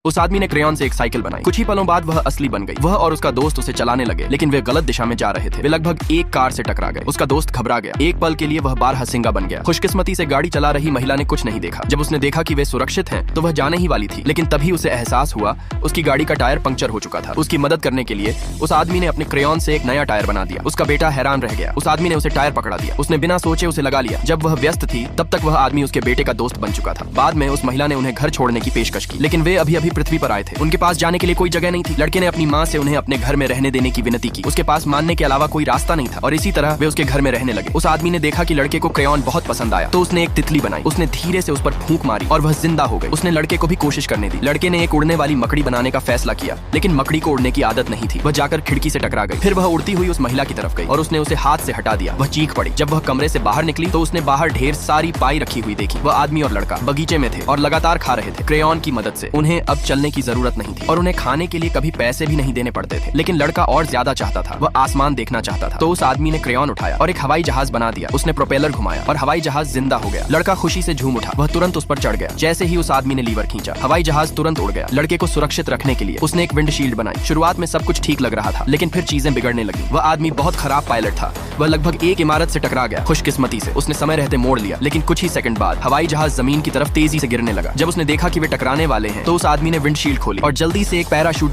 उस आदमी ने क्रेयॉन से एक साइकिल बनाई। कुछ ही पलों बाद वह असली बन गई। वह और उसका दोस्त उसे चलाने लगे, लेकिन वे गलत दिशा में जा रहे थे। वे लगभग एक कार से टकरा गए। उसका दोस्त घबरा गया। एक पल के लिए वह बारहसिंगा बन गया। खुशकिस्मती से गाड़ी चला रही महिला ने कुछ नहीं देखा। जब उसने देखा कि वे सुरक्षित हैं, तो वह जाने ही वाली थी, लेकिन तभी उसे एहसास हुआ उसकी गाड़ी का टायर पंक्चर हो चुका था। उसकी मदद करने के लिए उस आदमी ने अपने क्रेयॉन से एक नया टायर बना दिया। उसका बेटा हैरान रह गया। उस आदमी ने उसे टायर पकड़ा दिया। उसने बिना सोचे उसे लगा लिया। जब वह व्यस्त थी, तब तक वह आदमी उसके बेटे का दोस्त बन चुका था। बाद में उस महिला ने उन्हें घर छोड़ने की पेशकश की, लेकिन वे अभी अभी पृथ्वी पर आए थे। उनके पास जाने के लिए कोई जगह नहीं थी। लड़के ने अपनी माँ से उन्हें अपने घर में रहने देने की विनती की। उसके पास मानने के अलावा कोई रास्ता नहीं था, और इसी तरह वे उसके घर में रहने लगे। उस आदमी ने देखा कि लड़के को क्रेयॉन बहुत पसंद आया, तो उसने एक तितली बनाई। उसने धीरे से उस पर फूंक मारी और वह जिंदा हो गई। उसने लड़के को भी कोशिश करने दी। लड़के ने एक उड़ने वाली मकड़ी बनाने का फैसला किया, लेकिन मकड़ी को उड़ने की आदत नहीं थी। वह जाकर खिड़की से टकरा गई। फिर वह उड़ती हुई उस महिला की तरफ गई और उसने उसे हाथ से हटा दिया। वह चीख पड़ी। जब वह कमरे से बाहर निकली, तो उसने बाहर ढेर सारी पाई रखी हुई देखी। वह आदमी और लड़का बगीचे में थे और लगातार खा रहे थे क्रेयॉन की मदद से। उन्हें अब चलने की जरूरत नहीं थी और उन्हें खाने के लिए कभी पैसे भी नहीं देने पड़ते थे। लेकिन लड़का और ज्यादा चाहता था। वह आसमान देखना चाहता था। तो उस आदमी ने क्रेयॉन उठाया और एक हवाई जहाज बना दिया। उसने प्रोपेलर घुमाया और हवाई जहाज जिंदा हो गया। लड़का खुशी से झूम उठा। वह तुरंत उस पर चढ़ गया। जैसे ही उस आदमी ने लीवर खींचा, हवाई जहाज तुरंत उड़ गया। लड़के को सुरक्षित रखने के लिए उसने एक विंडशील्ड बनाई। शुरुआत में सब कुछ ठीक लग रहा था, लेकिन फिर चीजें बिगड़ने लगी। वह आदमी बहुत खराब पायलट था। वह लगभग एक इमारत से टकरा गया। खुशकिस्मती से उसने समय रहते मोड़ लिया, लेकिन कुछ ही सेकंड बाद हवाई जहाज जमीन की तरफ तेजी से गिरने लगा। जब उसने देखा कि वे टकराने वाले हैं, तो उस आदमी ने विंडशील्ड खोली और जल्दी से एक पैराशूट